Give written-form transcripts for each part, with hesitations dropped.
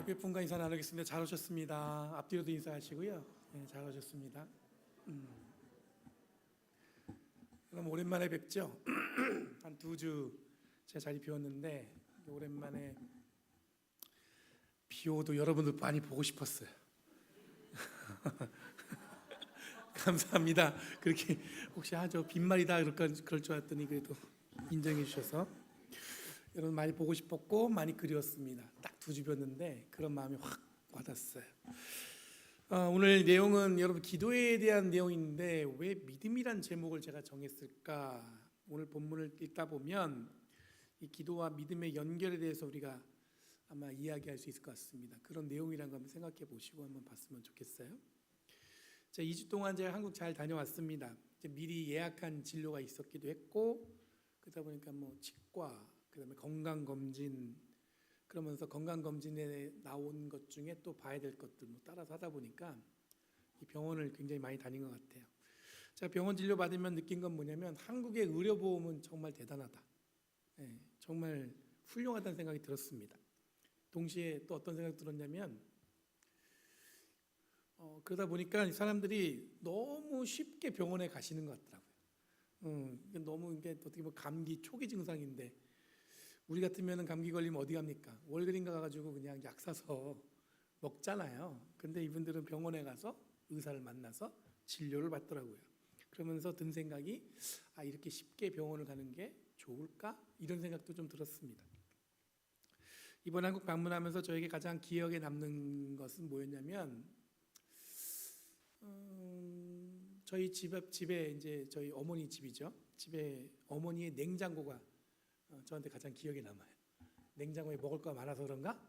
몇 분간 인사 나누겠습니다. 잘 오셨습니다. 앞뒤로도 인사하시고요. 네, 잘 오셨습니다. 그럼 오랜만에 뵙죠. 한 2주 제가 자리 비웠는데 오랜만에 비오도 여러분들 많이 보고 싶었어요. 감사합니다. 그렇게 혹시 저 빈말이다 그럴 줄 알았더니 그래도 인정해 주셔서 여러분 많이 보고 싶었고 많이 그리웠습니다. 딱 2주 비웠는데 그런 마음이 확 와닿았어요. 오늘 내용은 여러분 기도에 대한 내용인데 왜 믿음이란 제목을 제가 정했을까? 오늘 본문을 읽다 보면 이 기도와 믿음의 연결에 대해서 우리가 아마 이야기할 수 있을 것 같습니다. 그런 내용이란 거 한번 생각해 보시고 한번 봤으면 좋겠어요. 자, 2주 동안 제가 한국 잘 다녀왔습니다. 미리 예약한 진료가 있었기도 했고 그러다 보니까 뭐 치과, 그다음에 건강검진, 그러면서 건강검진에 나온 것 중에 또 봐야 될 것들 뭐 따라서 하다 보니까 이 병원을 굉장히 많이 다닌 것 같아요. 제가 병원 진료 받으면 느낀 건 뭐냐면 한국의 의료보험은 정말 대단하다. 네, 정말 훌륭하다는 생각이 들었습니다. 동시에 또 어떤 생각이 들었냐면 그러다 보니까 사람들이 너무 쉽게 병원에 가시는 것 같더라고요. 너무 이게 어떻게 보면 감기 초기 증상인데 우리 같으면 감기 걸리면 어디 갑니까? 월그린가 가가지고 그냥 약 사서 먹잖아요. 근데 이분들은 병원에 가서 의사를 만나서 진료를 받더라고요. 그러면서 든 생각이 이렇게 쉽게 병원을 가는 게 좋을까? 이런 생각도 좀 들었습니다. 이번 한국 방문하면서 저에게 가장 기억에 남는 것은 뭐였냐면 저희 집에 이제 저희 어머니 집이죠. 집에 어머니의 냉장고가 저한테 가장 기억에 남아요. 냉장고에 먹을 거 많아서 그런가?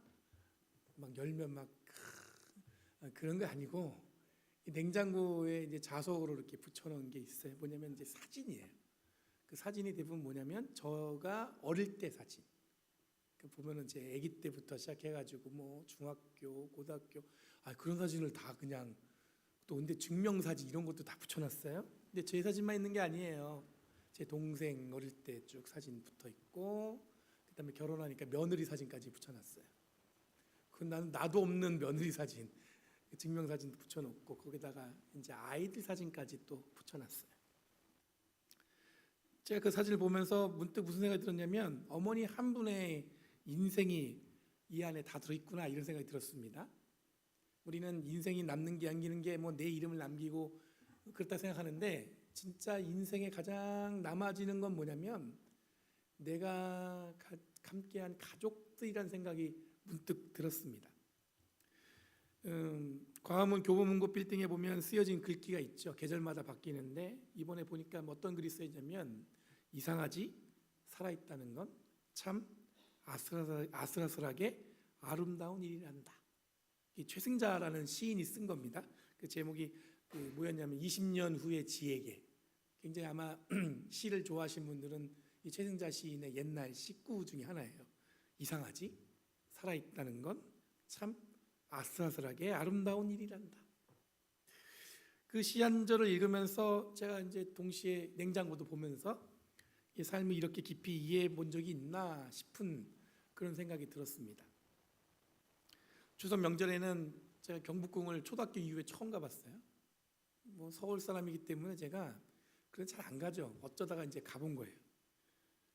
막 열면 막 그런 거 아니고 이 냉장고에 이제 자석으로 이렇게 붙여놓은 게 있어요. 뭐냐면 이제 사진이에요. 그 사진이 대부분 뭐냐면 저가 어릴 때 사진. 그 보면은 제 아기 때부터 시작해가지고 뭐 중학교, 고등학교 그런 사진을 다 그냥 또 근데 증명사진 이런 것도 다 붙여놨어요. 근데 제 사진만 있는 게 아니에요. 제 동생 어릴 때 쭉 사진 붙어 있고 그다음에 결혼하니까 며느리 사진까지 붙여놨어요. 그 나도 없는 며느리 사진, 증명사진도 붙여놓고 거기다가 이제 아이들 사진까지 또 붙여놨어요. 제가 그 사진을 보면서 문득 무슨 생각이 들었냐면 어머니 한 분의 인생이 이 안에 다 들어있구나 이런 생각이 들었습니다. 우리는 인생이 남는 게 남기는 게 뭐 내 이름을 남기고 그렇다 생각하는데 진짜 인생에 가장 남아지는 건 뭐냐면 내가 함께한 가족들이란 생각이 문득 들었습니다. 광화문 교보문고 빌딩에 보면 쓰여진 글귀가 있죠. 계절마다 바뀌는데 이번에 보니까 어떤 글이 쓰여있냐면 이상하지? 살아있다는 건 참 아슬아슬하게 아름다운 일이란다. 이 최승자라는 시인이 쓴 겁니다. 그 제목이 뭐였냐면 20년 후의 지에게. 굉장히 아마 시를 좋아하시는 분들은 이 최승자 시인의 옛날 시구 중에 하나예요. 이상하지? 살아있다는 건 참 아슬아슬하게 아름다운 일이란다. 그 시 한 절을 읽으면서 제가 이제 동시에 냉장고도 보면서 이 삶을 이렇게 깊이 이해해 본 적이 있나 싶은 그런 생각이 들었습니다. 추석 명절에는 제가 경복궁을 초등학교 이후에 처음 가봤어요. 뭐 서울 사람이기 때문에 제가 그런 잘 안 가죠. 어쩌다가 이제 가본 거예요.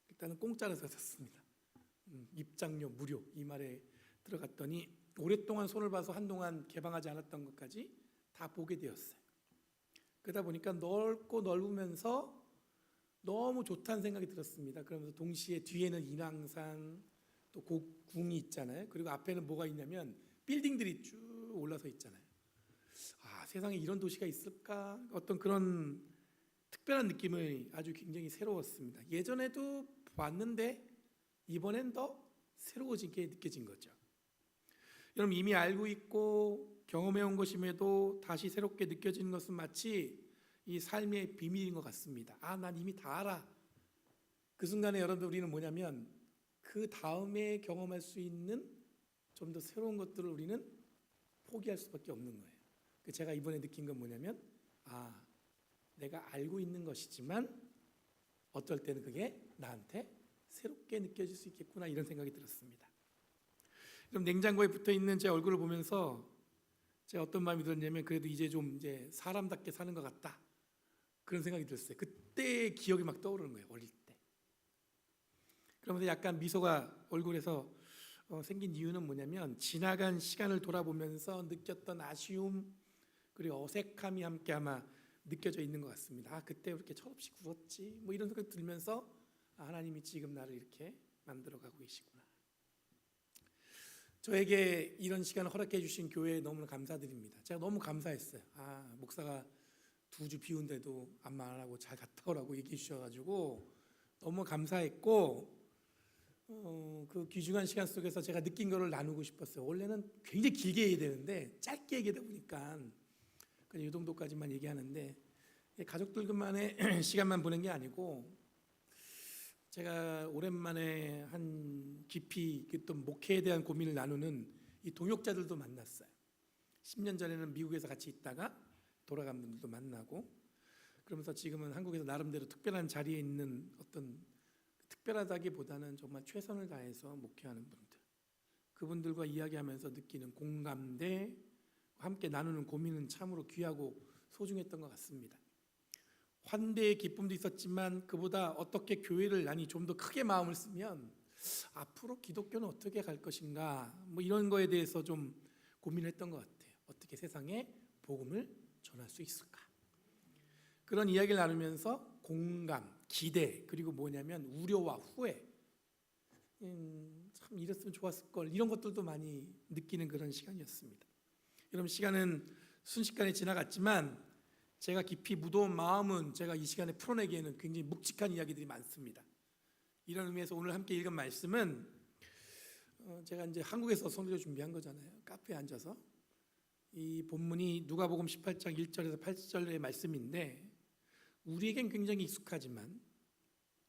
일단은 공짜로 갔었습니다. 입장료 무료 이 말에 들어갔더니 오랫동안 손을 봐서 한동안 개방하지 않았던 것까지 다 보게 되었어요. 그러다 보니까 넓고 넓으면서 너무 좋다는 생각이 들었습니다. 그러면서 동시에 뒤에는 인왕산 또 궁이 있잖아요. 그리고 앞에는 뭐가 있냐면 빌딩들이 쭉 올라서 있잖아요. 세상에 이런 도시가 있을까? 어떤 그런 특별한 느낌을 아주 굉장히 새로웠습니다. 예전에도 봤는데 이번엔 더 새로워지게 느껴진 거죠. 여러분 이미 알고 있고 경험해온 것임에도 다시 새롭게 느껴지는 것은 마치 이 삶의 비밀인 것 같습니다. 난 이미 다 알아. 그 순간에 여러분들 우리는 뭐냐면 그 다음에 경험할 수 있는 좀 더 새로운 것들을 우리는 포기할 수밖에 없는 거예요. 제가 이번에 느낀 건 뭐냐면 내가 알고 있는 것이지만 어떨 때는 그게 나한테 새롭게 느껴질 수 있겠구나 이런 생각이 들었습니다. 그럼 냉장고에 붙어 있는 제 얼굴을 보면서 제가 어떤 마음이 들었냐면 그래도 이제 좀 이제 사람답게 사는 것 같다 그런 생각이 들었어요. 그때 기억이 막 떠오르는 거예요. 어릴 때. 그러면서 약간 미소가 얼굴에서 생긴 이유는 뭐냐면 지나간 시간을 돌아보면서 느꼈던 아쉬움 그리고 어색함이 함께 아마 느껴져 있는 것 같습니다. 아 그때 이렇게 철없이 굴었지 뭐 이런 생각이 들면서 하나님이 지금 나를 이렇게 만들어가고 계시구나. 저에게 이런 시간을 허락해 주신 교회에 너무나 감사드립니다. 제가 너무 감사했어요. 아 목사가 2주 비운데도 안마 안 하고 잘 갔다 오라고 얘기해 주셔가지고 너무 감사했고 그 귀중한 시간 속에서 제가 느낀 거를 나누고 싶었어요. 원래는 굉장히 길게 얘기해야 되는데 짧게 얘기하다 보니까 그냥 이 정도까지만 얘기하는데 가족들만의 시간만 보낸 게 아니고 제가 오랜만에 한 깊이 어떤 목회에 대한 고민을 나누는 이 동역자들도 만났어요. 10년 전에는 미국에서 같이 있다가 돌아간 분들도 만나고 그러면서 지금은 한국에서 나름대로 특별한 자리에 있는 어떤 특별하다기보다는 정말 최선을 다해서 목회하는 분들 그분들과 이야기하면서 느끼는 공감대 함께 나누는 고민은 참으로 귀하고 소중했던 것 같습니다. 환대의 기쁨도 있었지만 그보다 어떻게 교회를 좀 더 크게 마음을 쓰면 앞으로 기독교는 어떻게 갈 것인가 뭐 이런 거에 대해서 좀 고민했던 것 같아요. 어떻게 세상에 복음을 전할 수 있을까? 그런 이야기를 나누면서 공감, 기대 그리고 뭐냐면 우려와 후회 참 이랬으면 좋았을 걸 이런 것들도 많이 느끼는 그런 시간이었습니다. 여러분 시간은 순식간에 지나갔지만 제가 깊이 묻어온 마음은 제가 이 시간에 풀어내기에는 굉장히 묵직한 이야기들이 많습니다. 이런 의미에서 오늘 함께 읽은 말씀은 제가 이제 한국에서 성경 준비한 거잖아요. 카페에 앉아서 이 본문이 누가복음 18장 1절에서 8절의 말씀인데 우리에겐 굉장히 익숙하지만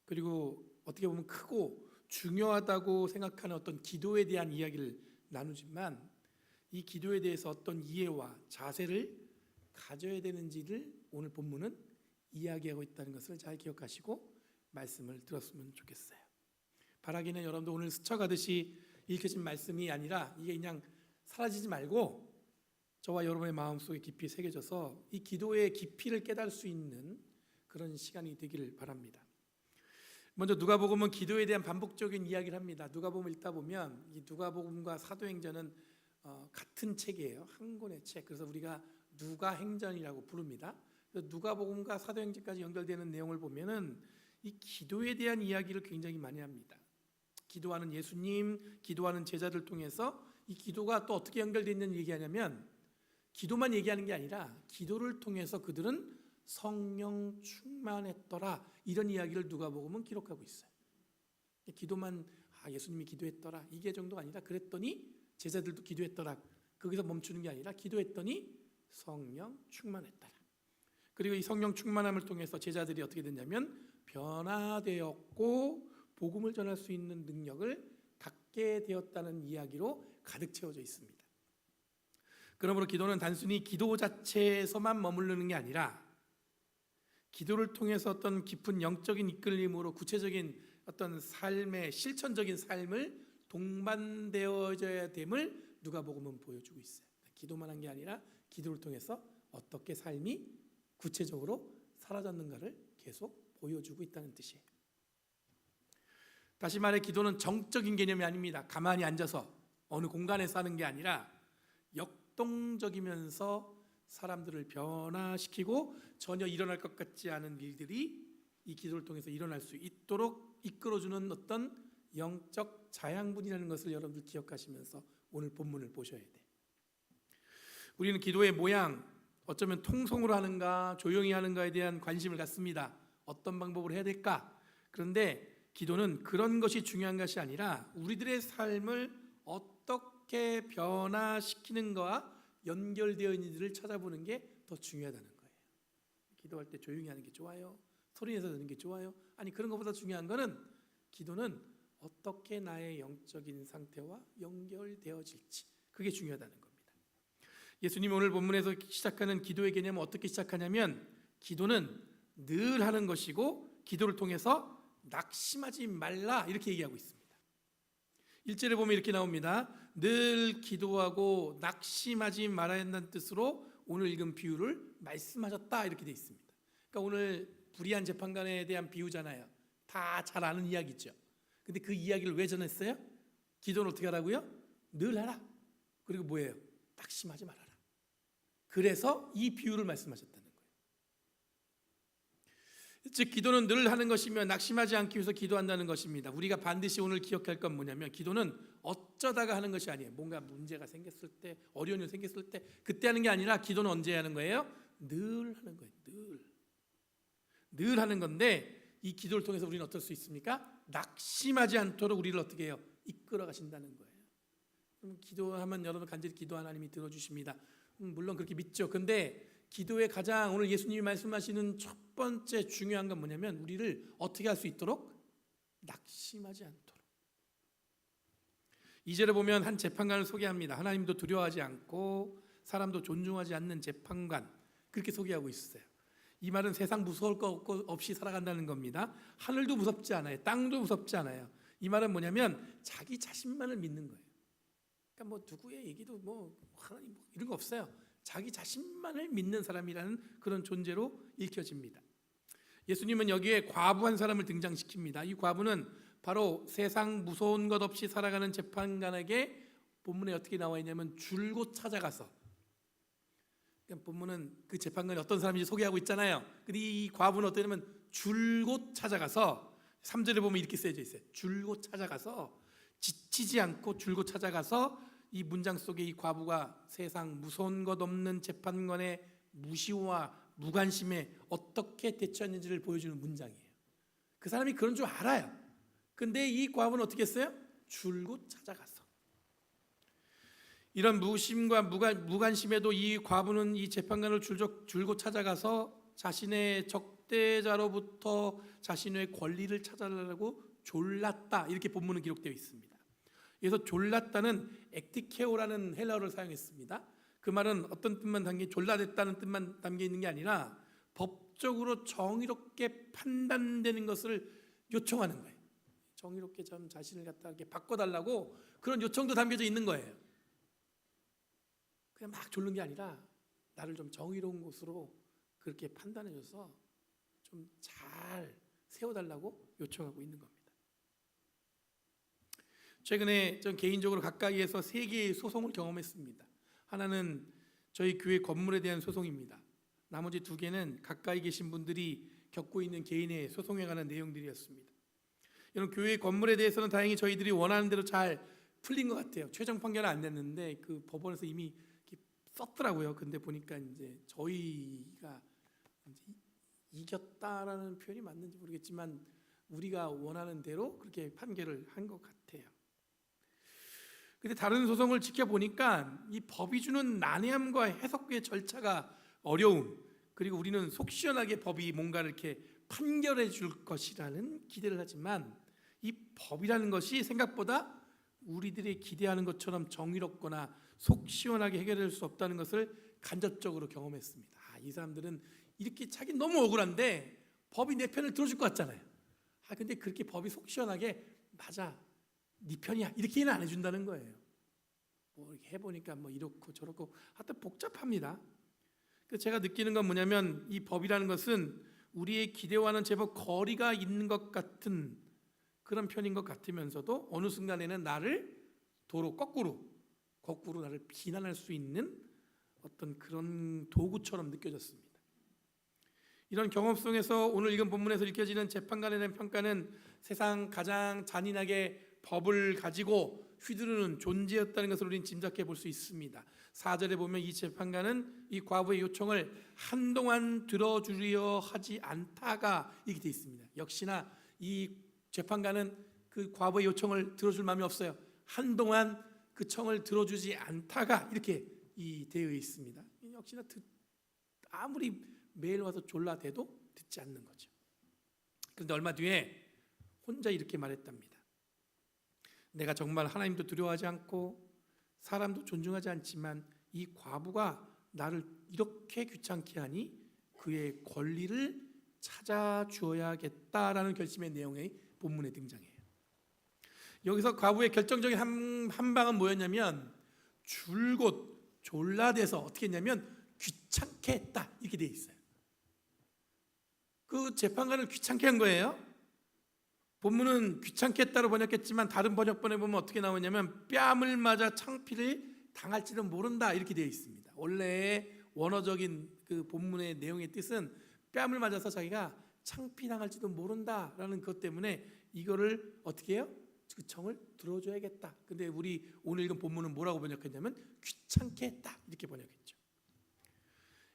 그리고 어떻게 보면 크고 중요하다고 생각하는 어떤 기도에 대한 이야기를 나누지만 이 기도에 대해서 어떤 이해와 자세를 가져야 되는지를 오늘 본문은 이야기하고 있다는 것을 잘 기억하시고 말씀을 들었으면 좋겠어요. 바라기는 여러분도 오늘 스쳐가듯이 읽혀진 말씀이 아니라 이게 그냥 사라지지 말고 저와 여러분의 마음속에 깊이 새겨져서 이 기도의 깊이를 깨달을 수 있는 그런 시간이 되기를 바랍니다. 먼저 누가복음은 기도에 대한 반복적인 이야기를 합니다. 누가복음 읽다 보면 이 누가복음과 사도행전은 같은 책이에요. 한 권의 책. 그래서 우리가 누가행전이라고 부릅니다. 그래서 누가복음과 사도행전까지 연결되는 내용을 보면은 이 기도에 대한 이야기를 굉장히 많이 합니다. 기도하는 예수님, 기도하는 제자들 통해서 이 기도가 또 어떻게 연결되어 있는 얘기하냐면 기도만 얘기하는 게 아니라 기도를 통해서 그들은 성령 충만했더라 이런 이야기를 누가복음은 기록하고 있어요. 기도만 예수님이 기도했더라 이게 정도가 아니라 그랬더니 제자들도 기도했더라 거기서 멈추는 게 아니라 기도했더니 성령 충만했더라. 그리고 이 성령 충만함을 통해서 제자들이 어떻게 됐냐면 변화되었고 복음을 전할 수 있는 능력을 갖게 되었다는 이야기로 가득 채워져 있습니다. 그러므로 기도는 단순히 기도 자체에서만 머무르는 게 아니라 기도를 통해서 어떤 깊은 영적인 이끌림으로 구체적인 어떤 삶의 실천적인 삶을 동반되어져야 됨을 누가복음은 보여주고 있어요. 기도만 한 게 아니라 기도를 통해서 어떻게 삶이 구체적으로 사라졌는가를 계속 보여주고 있다는 뜻이에요. 다시 말해 기도는 정적인 개념이 아닙니다. 가만히 앉아서 어느 공간에서 하는 게 아니라 역동적이면서 사람들을 변화시키고 전혀 일어날 것 같지 않은 일들이 이 기도를 통해서 일어날 수 있도록 이끌어주는 어떤 영적 자양분이라는 것을 여러분들 기억하시면서 오늘 본문을 보셔야 돼요. 우리는 기도의 모양, 어쩌면 통성으로 하는가 조용히 하는가에 대한 관심을 갖습니다. 어떤 방법으로 해야 될까? 그런데 기도는 그런 것이 중요한 것이 아니라 우리들의 삶을 어떻게 변화시키는가와 연결되어 있는지를 찾아보는 게 더 중요하다는 거예요. 기도할 때 조용히 하는 게 좋아요? 소리내서 듣는 게 좋아요? 아니 그런 것보다 중요한 거는 기도는 어떻게 나의 영적인 상태와 연결되어질지 그게 중요하다는 겁니다. 예수님이 오늘 본문에서 시작하는 기도의 개념은 어떻게 시작하냐면 기도는 늘 하는 것이고 기도를 통해서 낙심하지 말라 이렇게 얘기하고 있습니다. 1절에 보면 이렇게 나옵니다. 늘 기도하고 낙심하지 말아야 한다는 뜻으로 오늘 읽은 비유를 말씀하셨다 이렇게 돼 있습니다. 그러니까 오늘 불의한 재판관에 대한 비유잖아요. 다 잘 아는 이야기죠. 근데 그 이야기를 왜 전했어요? 기도는 어떻게 하라고요? 늘 하라. 그리고 뭐예요? 낙심하지 말아라. 그래서 이 비유를 말씀하셨다는 거예요. 즉 기도는 늘 하는 것이며 낙심하지 않기 위해서 기도한다는 것입니다. 우리가 반드시 오늘 기억할 건 뭐냐면 기도는 어쩌다가 하는 것이 아니에요. 뭔가 문제가 생겼을 때, 어려운 일 생겼을 때 그때 하는 게 아니라 기도는 언제 하는 거예요? 늘 하는 거예요. 늘 하는 건데 이 기도를 통해서 우리는 어떨 수 있습니까? 낙심하지 않도록 우리를 어떻게 해요? 이끌어 가신다는 거예요. 그럼 기도하면 여러분 간절히 기도 하나님이 들어주십니다. 물론 그렇게 믿죠. 근데 기도의 가장 오늘 예수님이 말씀하시는 첫 번째 중요한 건 뭐냐면 우리를 어떻게 할 수 있도록? 낙심하지 않도록. 2절에 보면 한 재판관을 소개합니다. 하나님도 두려워하지 않고 사람도 존중하지 않는 재판관, 그렇게 소개하고 있어요. 이 말은 세상 무서울 거 없이 살아간다는 겁니다. 하늘도 무섭지 않아요. 땅도 무섭지 않아요. 이 말은 뭐냐면 자기 자신만을 믿는 거예요. 그러니까 뭐 누구의 얘기도 뭐 하나님 뭐 이런 거 없어요. 자기 자신만을 믿는 사람이라는 그런 존재로 읽혀집니다. 예수님은 여기에 과부 한 사람을 등장시킵니다. 이 과부는 바로 세상 무서운 것 없이 살아가는 재판관에게 본문에 어떻게 나와 있냐면 줄곧 찾아가서, 그러니까 본문은 그 재판관이 어떤 사람인지 소개하고 있잖아요. 근데 이 과부는 어떠냐면 줄곧 찾아가서, 3절에 보면 이렇게 쓰여져 있어요. 줄곧 찾아가서, 지치지 않고 줄곧 찾아가서 이 문장 속에 이 과부가 세상 무서운 것 없는 재판관의 무시와 무관심에 어떻게 대처했는지를 보여주는 문장이에요. 그 사람이 그런 줄 알아요. 근데 이 과부는 어떻게 했어요? 줄곧 찾아가서. 이런 무심과 무관심에도 이 과부는 이 재판관을 줄곧 찾아가서 자신의 적대자로부터 자신의 권리를 찾아내려고 졸랐다, 이렇게 본문은 기록되어 있습니다. 그래서 졸랐다는 액티케오라는 헬라어를 사용했습니다. 그 말은 어떤 뜻만 졸라댔다는 뜻만 담겨 있는 게 아니라 법적으로 정의롭게 판단되는 것을 요청하는 거예요. 정의롭게 좀 자신을 갖다 이렇게 바꿔달라고 그런 요청도 담겨져 있는 거예요. 그냥 막 졸는 게 아니라 나를 좀 정의로운 곳으로 그렇게 판단해줘서 좀 잘 세워달라고 요청하고 있는 겁니다. 최근에 전 개인적으로 가까이에서 3개의 소송을 경험했습니다. 하나는 저희 교회 건물에 대한 소송입니다. 나머지 2개는 가까이 계신 분들이 겪고 있는 개인의 소송에 관한 내용들이었습니다. 이런 교회 건물에 대해서는 다행히 저희들이 원하는 대로 잘 풀린 것 같아요. 최종 판결은 안 냈는데 그 법원에서 이미 썼더라고요. 근데 보니까 이제 저희가 이제 이겼다라는 표현이 맞는지 모르겠지만 우리가 원하는 대로 그렇게 판결을 한 것 같아요. 근데 다른 소송을 지켜보니까 이 법이 주는 난해함과 해석의 절차가 어려움, 그리고 우리는 속 시원하게 법이 뭔가를 이렇게 판결해 줄 것이라는 기대를 하지만 이 법이라는 것이 생각보다 우리들이 기대하는 것처럼 정의롭거나 속 시원하게 해결될 수 없다는 것을 간접적으로 경험했습니다. 이 사람들은 이렇게 자기 너무 억울한데 법이 내 편을 들어줄 것 같잖아요. 근데 그렇게 법이 속 시원하게 맞아, 네 편이야, 이렇게는 안 해준다는 거예요. 뭐 이렇게 해보니까 뭐 이렇고 저렇고 하여튼 복잡합니다. 그래서 제가 느끼는 건 뭐냐면 이 법이라는 것은 우리의 기대와는 제법 거리가 있는 것 같은 그런 편인 것 같으면서도 어느 순간에는 나를 도로 거꾸로 나를 비난할 수 있는 어떤 그런 도구처럼 느껴졌습니다. 이런 경험 속에서 오늘 읽은 본문에서 읽혀지는 재판관에 대한 평가는 세상 가장 잔인하게 법을 가지고 휘두르는 존재였다는 것을 우리는 짐작해 볼 수 있습니다. 4절에 보면 이 재판관은 이 과부의 요청을 한동안 들어주려 하지 않다가 이렇게 되어 있습니다. 역시나 이 재판관은 그 과부의 요청을 들어줄 마음이 없어요. 한동안 그 청을 들어주지 않다가 이렇게 되어 있습니다. 역시나 아무리 매일 와서 졸라대도 듣지 않는 거죠. 그런데 얼마 뒤에 혼자 이렇게 말했답니다. 내가 정말 하나님도 두려워하지 않고 사람도 존중하지 않지만 이 과부가 나를 이렇게 귀찮게 하니 그의 권리를 찾아주어야겠다라는 결심의 내용이 본문에 등장해요. 여기서 과부의 결정적인 한 방은 뭐였냐면 줄곧 졸라대서 어떻게 했냐면 귀찮게 했다 이렇게 돼 있어요. 그 재판관을 귀찮게 한 거예요. 본문은 귀찮게 했다로 번역했지만 다른 번역본에 보면 어떻게 나오냐면 뺨을 맞아 창피를 당할지는 모른다 이렇게 되어 있습니다. 원래 원어적인 그 본문의 내용의 뜻은 뺨을 맞아서 자기가 창피당할지도 모른다라는 것 때문에 이거를 어떻게 해요? 그 청을 들어줘야겠다. 근데 우리 오늘 읽은 본문은 뭐라고 번역했냐면 귀찮게 했다 이렇게 번역했죠.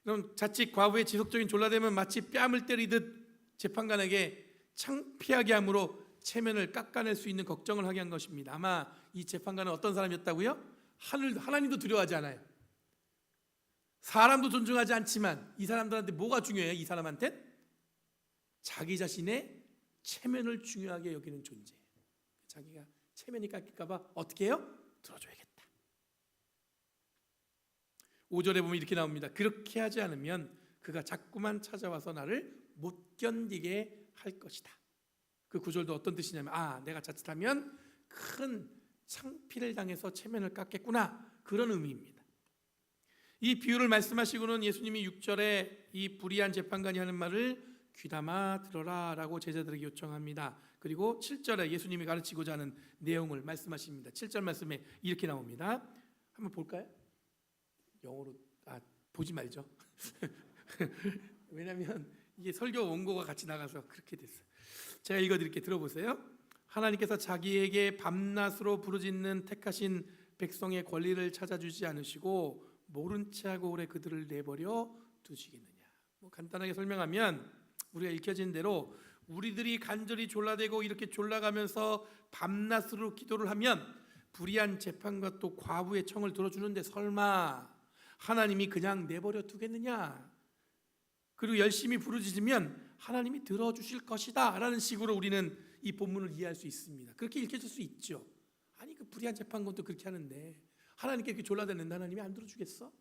그럼 자칫 과부의 지속적인 졸라됨은 마치 뺨을 때리듯 재판관에게 창피하게 함으로 체면을 깎아낼 수 있는 걱정을 하게 한 것입니다. 아마 이 재판관은 어떤 사람이었다고요? 하나님도 두려워하지 않아요. 사람도 존중하지 않지만 이 사람들한테 뭐가 중요해요? 이 사람한테 자기 자신의 체면을 중요하게 여기는 존재예요. 자기가 체면이 깎일까 봐 어떻게 해요? 들어줘야겠다. 5절에 보면 이렇게 나옵니다. 그렇게 하지 않으면 그가 자꾸만 찾아와서 나를 못 견디게 할 것이다. 그 구절도 어떤 뜻이냐면 내가 자칫하면 큰 창피를 당해서 체면을 깎겠구나 그런 의미입니다. 이 비유를 말씀하시고는 예수님이 6절에 이 불의한 재판관이 하는 말을 귀담아 들어라 라고 제자들에게 요청합니다. 그리고 7절에 예수님이 가르치고자 하는 내용을 말씀하십니다. 7절 말씀에 이렇게 나옵니다. 한번 볼까요? 영어로 보지 말죠. 왜냐하면 이게 설교 원고가 같이 나가서 그렇게 됐어요. 제가 읽어드릴게요. 들어보세요. 하나님께서 자기에게 밤낮으로 부르짖는 택하신 백성의 권리를 찾아주지 않으시고 모른 채 하고 오래 그들을 내버려 두시겠느냐. 간단하게 설명하면 우리가 읽혀진 대로 우리들이 간절히 졸라대고 이렇게 졸라가면서 밤낮으로 기도를 하면 불의한 재판과 또 과부의 청을 들어주는데 설마 하나님이 그냥 내버려 두겠느냐? 그리고 열심히 부르짖으면 하나님이 들어주실 것이다 라는 식으로 우리는 이 본문을 이해할 수 있습니다. 그렇게 읽혀질 수 있죠. 아니 그 불의한 재판관도 그렇게 하는데 하나님께 그렇게 졸라대는데 하나님이 안 들어주겠어?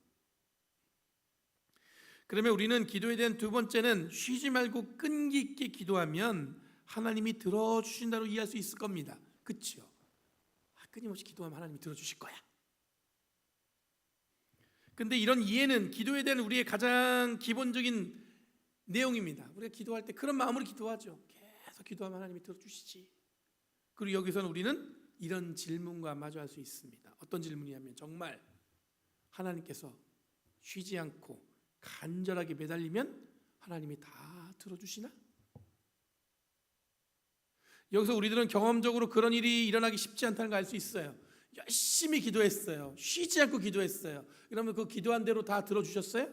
그러면 우리는 기도에 대한 두 번째는 쉬지 말고 끈기 있게 기도하면 하나님이 들어주신다고 이해할 수 있을 겁니다. 그렇죠? 끊임없이 기도하면 하나님이 들어주실 거야. 근데 이런 이해는 기도에 대한 우리의 가장 기본적인 내용입니다. 우리가 기도할 때 그런 마음으로 기도하죠. 계속 기도하면 하나님이 들어주시지. 그리고 여기서는 우리는 이런 질문과 마주할 수 있습니다. 어떤 질문이냐면 정말 하나님께서 쉬지 않고 간절하게 매달리면 하나님이 다 들어주시나? 여기서 우리들은 경험적으로 그런 일이 일어나기 쉽지 않다는 걸 알 수 있어요. 열심히 기도했어요. 쉬지 않고 기도했어요. 그러면 그 기도한 대로 다 들어주셨어요?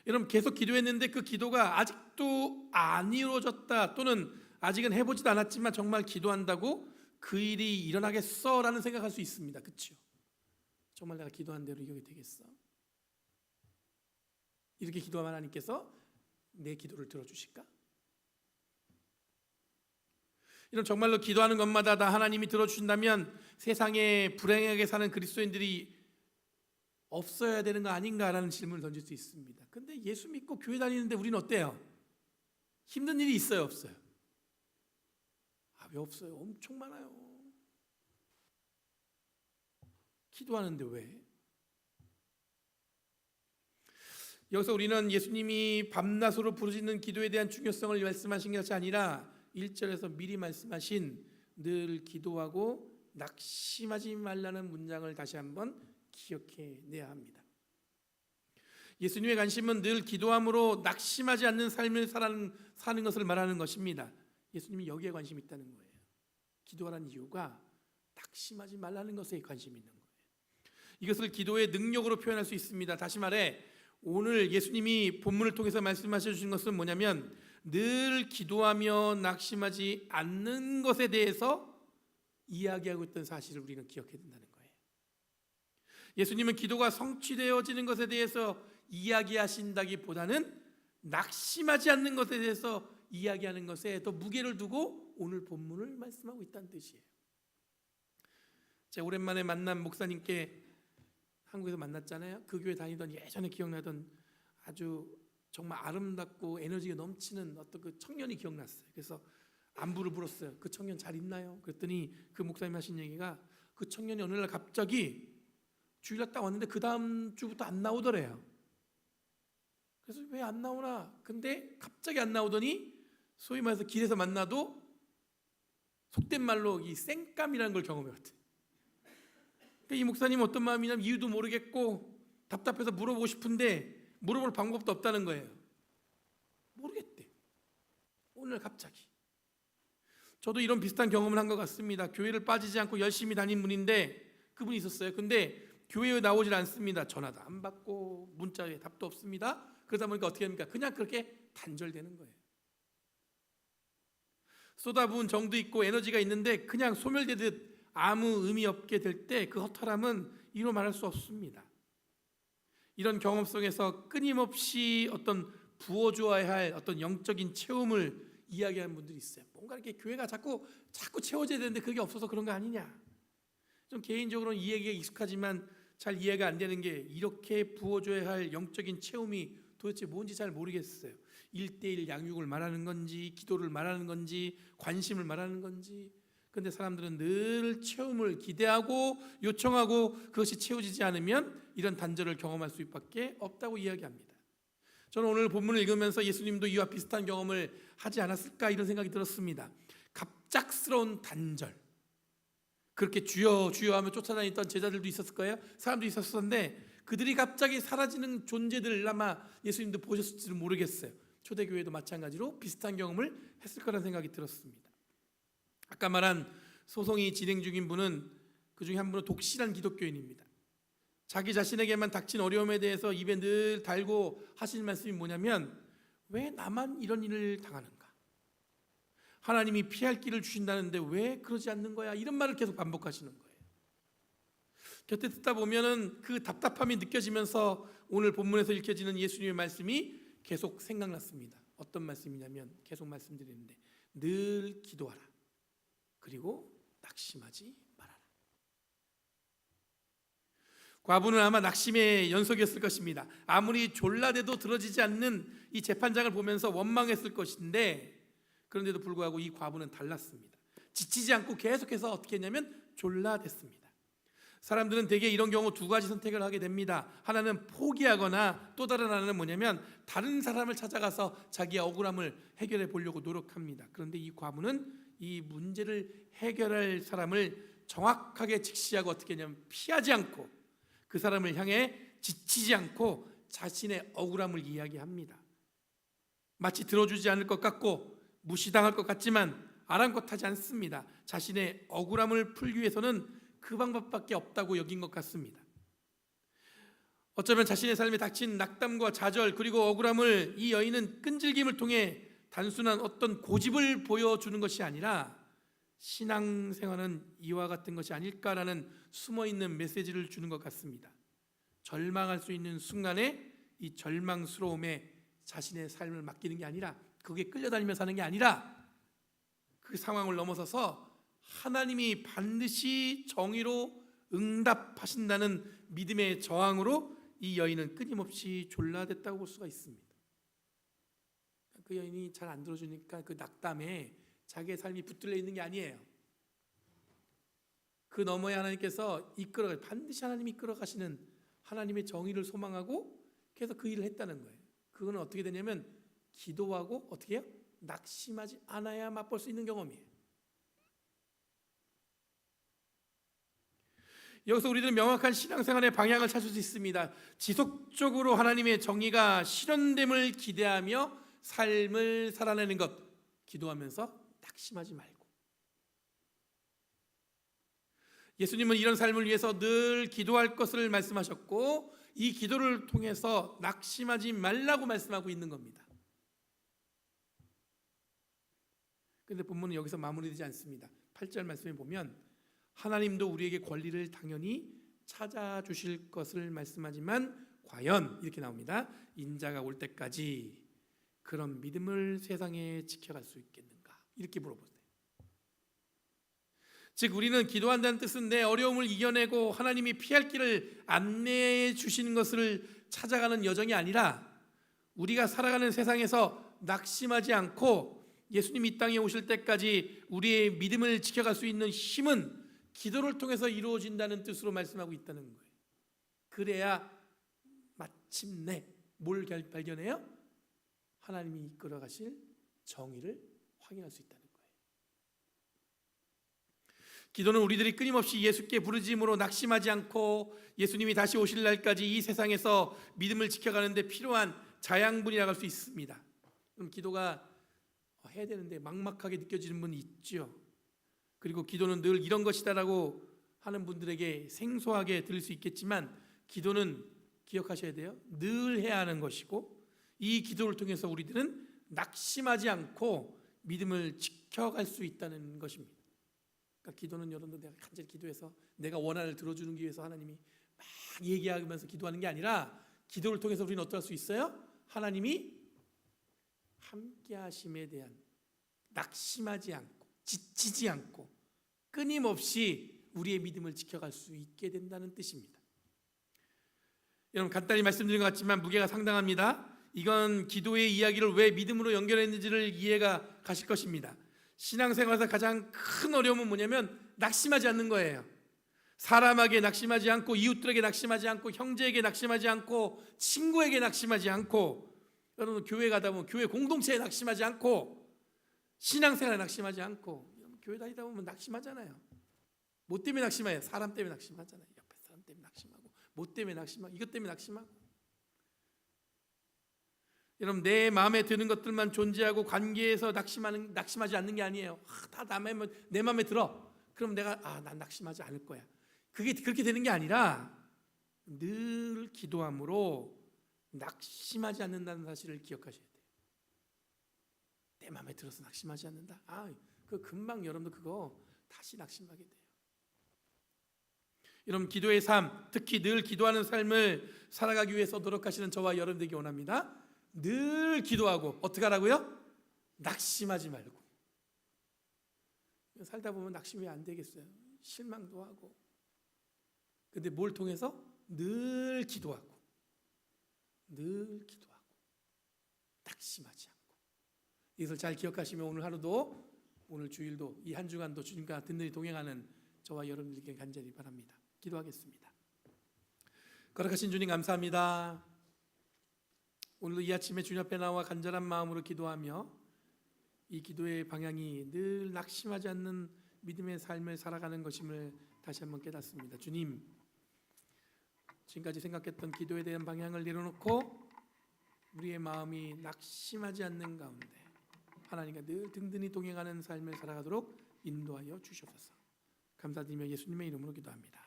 여러분 계속 기도했는데 그 기도가 아직도 안 이루어졌다 또는 아직은 해보지도 않았지만 정말 기도한다고 그 일이 일어나겠어? 라는 생각할 수 있습니다. 그렇죠? 정말 내가 기도한 대로 이렇게 되겠어? 이렇게 기도하면 하나님께서 내 기도를 들어주실까? 이런 정말로 기도하는 것마다 다 하나님이 들어주신다면 세상에 불행하게 사는 그리스도인들이 없어야 되는 거 아닌가라는 질문을 던질 수 있습니다. 근데 예수 믿고 교회 다니는데 우리는 어때요? 힘든 일이 있어요? 없어요? 왜 없어요? 엄청 많아요. 기도하는데 왜? 여기서 우리는 예수님이 밤낮으로 부르짖는 기도에 대한 중요성을 말씀하신 것이 아니라 1절에서 미리 말씀하신 늘 기도하고 낙심하지 말라는 문장을 다시 한번 기억해내야 합니다. 예수님의 관심은 늘 기도함으로 낙심하지 않는 삶을 사는 것을 말하는 것입니다. 예수님이 여기에 관심이 있다는 거예요. 기도하라는 이유가 낙심하지 말라는 것에 관심이 있는 거예요. 이것을 기도의 능력으로 표현할 수 있습니다. 다시 말해 오늘 예수님이 본문을 통해서 말씀하셔 주신 것은 뭐냐면 늘 기도하며 낙심하지 않는 것에 대해서 이야기하고 있던 사실을 우리는 기억해야 된다는 거예요. 예수님은 기도가 성취되어지는 것에 대해서 이야기하신다기보다는 낙심하지 않는 것에 대해서 이야기하는 것에 더 무게를 두고 오늘 본문을 말씀하고 있다는 뜻이에요. 제가 오랜만에 만난 목사님께 한국에서 만났잖아요. 그 교회 다니던 예전에 기억나던 아주 정말 아름답고 에너지가 넘치는 어떤 그 청년이 기억났어요. 그래서 안부를 물었어요. 그 청년 잘 있나요? 그랬더니 그 목사님 하신 얘기가 그 청년이 어느 날 갑자기 주일날 딱 왔는데 그 다음 주부터 안 나오더래요. 그래서 왜 안 나오나? 근데 갑자기 안 나오더니 소위 말해서 길에서 만나도 속된 말로 이 쌩감이라는 걸 경험해왔대. 그러니까 이 목사님은 어떤 마음이냐면 이유도 모르겠고 답답해서 물어보고 싶은데 물어볼 방법도 없다는 거예요. 모르겠대. 오늘 갑자기. 저도 이런 비슷한 경험을 한 것 같습니다. 교회를 빠지지 않고 열심히 다닌 분인데 그분이 있었어요. 근데 교회에 나오질 않습니다. 전화도 안 받고 문자에 답도 없습니다. 그러다 보니까 어떻게 합니까? 그냥 그렇게 단절되는 거예요. 쏟아부은 정도 있고 에너지가 있는데 그냥 소멸되듯 아무 의미 없게 될 때 그 허탈함은 이로 말할 수 없습니다. 이런 경험 속에서 끊임없이 어떤 부어줘야 할 어떤 영적인 체험을 이야기하는 분들이 있어요. 뭔가 이렇게 교회가 자꾸 채워져야 되는데 그게 없어서 그런 거 아니냐. 좀 개인적으로는 이 얘기가 익숙하지만 잘 이해가 안 되는 게 이렇게 부어줘야 할 영적인 체험이 도대체 뭔지 잘 모르겠어요. 1:1 양육을 말하는 건지 기도를 말하는 건지 관심을 말하는 건지. 그런데 사람들은 늘 체험을 기대하고 요청하고 그것이 채워지지 않으면 이런 단절을 경험할 수밖에 없다고 이야기합니다. 저는 오늘 본문을 읽으면서 예수님도 이와 비슷한 경험을 하지 않았을까 이런 생각이 들었습니다. 갑작스러운 단절. 그렇게 주여 주여 하며 쫓아다니던 제자들도 있었을 거예요. 사람도 있었었는데 그들이 갑자기 사라지는 존재들을 아마 예수님도 보셨을지는 모르겠어요. 초대교회도 마찬가지로 비슷한 경험을 했을 거라는 생각이 들었습니다. 아까 말한 소송이 진행 중인 분은 그중에 한 분은 독실한 기독교인입니다. 자기 자신에게만 닥친 어려움에 대해서 입에 늘 달고 하시는 말씀이 뭐냐면 왜 나만 이런 일을 당하는가? 하나님이 피할 길을 주신다는데 왜 그러지 않는 거야? 이런 말을 계속 반복하시는 거예요. 곁에 듣다 보면은 그 답답함이 느껴지면서 오늘 본문에서 읽혀지는 예수님의 말씀이 계속 생각났습니다. 어떤 말씀이냐면 계속 말씀드리는데 늘 기도하라. 그리고 낙심하지 말아라. 과부는 아마 낙심의 연속이었을 것입니다. 아무리 졸라대도 들어지지 않는 이 재판장을 보면서 원망했을 것인데 그런데도 불구하고 이 과부는 달랐습니다. 지치지 않고 계속해서 어떻게 했냐면 졸라댔습니다. 사람들은 대개 이런 경우 두 가지 선택을 하게 됩니다. 하나는 포기하거나 또 다른 하나는 뭐냐면 다른 사람을 찾아가서 자기의 억울함을 해결해 보려고 노력합니다. 그런데 이 과부는 이 문제를 해결할 사람을 정확하게 직시하고 어떻게 했냐면 피하지 않고 그 사람을 향해 지치지 않고 자신의 억울함을 이야기합니다. 마치 들어주지 않을 것 같고 무시당할 것 같지만 아랑곳하지 않습니다. 자신의 억울함을 풀기 위해서는 그 방법밖에 없다고 여긴 것 같습니다. 어쩌면 자신의 삶에 닥친 낙담과 좌절 그리고 억울함을 이 여인은 끈질김을 통해 단순한 어떤 고집을 보여주는 것이 아니라 신앙생활은 이와 같은 것이 아닐까라는 숨어있는 메시지를 주는 것 같습니다. 절망할 수 있는 순간에 이 절망스러움에 자신의 삶을 맡기는 게 아니라 그게 끌려다니며 사는 게 아니라 그 상황을 넘어서서 하나님이 반드시 정의로 응답하신다는 믿음의 저항으로 이 여인은 끊임없이 졸라댔다고 볼 수가 있습니다. 그 여인이 잘 안 들어주니까 그 낙담에 자기의 삶이 붙들려 있는 게 아니에요. 그 너머에 하나님께서 반드시 하나님이 이끌어가시는 하나님의 정의를 소망하고 계속 그 일을 했다는 거예요. 그거는 어떻게 되냐면 기도하고 어떻게 해요? 낙심하지 않아야 맛볼 수 있는 경험이에요. 여기서 우리들은 명확한 신앙생활의 방향을 찾을 수 있습니다. 지속적으로 하나님의 정의가 실현됨을 기대하며 삶을 살아내는 것, 기도하면서 낙심하지 말고. 예수님은 이런 삶을 위해서 늘 기도할 것을 말씀하셨고 이 기도를 통해서 낙심하지 말라고 말씀하고 있는 겁니다. 그런데 본문은 여기서 마무리되지 않습니다. 8절 말씀에 보면 하나님도 우리에게 권리를 당연히 찾아주실 것을 말씀하지만 과연 이렇게 나옵니다. 인자가 올 때까지 그런 믿음을 세상에 지켜갈 수 있겠는가? 이렇게 물어보세요. 즉 우리는 기도한다는 뜻은 내 어려움을 이겨내고 하나님이 피할 길을 안내해 주시는 것을 찾아가는 여정이 아니라 우리가 살아가는 세상에서 낙심하지 않고 예수님이 이 땅에 오실 때까지 우리의 믿음을 지켜갈 수 있는 힘은 기도를 통해서 이루어진다는 뜻으로 말씀하고 있다는 거예요. 그래야 마침내 뭘 발견해요? 하나님이 이끌어 가실 정의를 확인할 수 있다는 거예요. 기도는 우리들이 끊임없이 예수께 부르짖음으로 낙심하지 않고 예수님이 다시 오실 날까지 이 세상에서 믿음을 지켜가는 데 필요한 자양분이라고 할 수 있습니다. 그럼 기도가 해야 되는데 막막하게 느껴지는 분이 있죠. 그리고 기도는 늘 이런 것이다라고 하는 분들에게 생소하게 들릴 수 있겠지만, 기도는 기억하셔야 돼요. 늘 해야 하는 것이고, 이 기도를 통해서 우리들은 낙심하지 않고 믿음을 지켜갈 수 있다는 것입니다. 그러니까 기도는 여러분들 내가 간절히 기도해서 내가 원한을 들어주는 위해서 하나님이 막 얘기하면서 기도하는 게 아니라, 기도를 통해서 우리는 어떻게 할 수 있어요? 하나님이 함께 하심에 대한 낙심하지 않고 지치지 않고 끊임없이 우리의 믿음을 지켜갈 수 있게 된다는 뜻입니다. 여러분, 간단히 말씀드린 것 같지만 무게가 상당합니다. 이건 기도의 이야기를 왜 믿음으로 연결했는지를 이해가 가실 것입니다. 신앙생활에서 가장 큰 어려움은 뭐냐면 낙심하지 않는 거예요. 사람에게 낙심하지 않고, 이웃들에게 낙심하지 않고, 형제에게 낙심하지 않고, 친구에게 낙심하지 않고, 여러분 교회 가다 보면 교회 공동체에 낙심하지 않고, 신앙생활에 낙심하지 않고, 교회 다니다 보면 낙심하잖아요. 뭐 때문에 낙심해요? 사람 때문에 낙심하잖아요. 옆에 사람 때문에 낙심하고, 뭐 때문에 낙심하고, 이것 때문에 낙심하고. 여러분, 내 마음에 드는 것들만 존재하고 관계에서 낙심하지 않는 게 아니에요. 다 내 마음에 들어. 그럼 내가 난 낙심하지 않을 거야. 그게 그렇게 되는 게 아니라 늘 기도함으로 낙심하지 않는다는 사실을 기억하셔야 돼요. 내 마음에 들어서 낙심하지 않는다. 그 금방 여러분도 그거 다시 낙심하게 돼요. 여러분, 기도의 삶, 특히 늘 기도하는 삶을 살아가기 위해서 노력하시는 저와 여러분들에게 원합니다. 늘 기도하고 어떻게 하라고요? 낙심하지 말고. 살다 보면 낙심이 왜 안 되겠어요? 실망도 하고. 근데 뭘 통해서? 늘 기도하고 낙심하지 않고. 이것을 잘 기억하시면 오늘 하루도, 오늘 주일도, 이 한 주간도 주님과 든든히 동행하는 저와 여러분들께 간절히 바랍니다. 기도하겠습니다. 거룩하신 주님, 감사합니다. 오늘도 이 아침에 주님 앞에 나와 간절한 마음으로 기도하며 이 기도의 방향이 늘 낙심하지 않는 믿음의 삶을 살아가는 것임을 다시 한번 깨닫습니다. 주님, 지금까지 생각했던 기도에 대한 방향을 내려놓고 우리의 마음이 낙심하지 않는 가운데 하나님과 늘 든든히 동행하는 삶을 살아가도록 인도하여 주시옵소서. 감사드리며 예수님의 이름으로 기도합니다.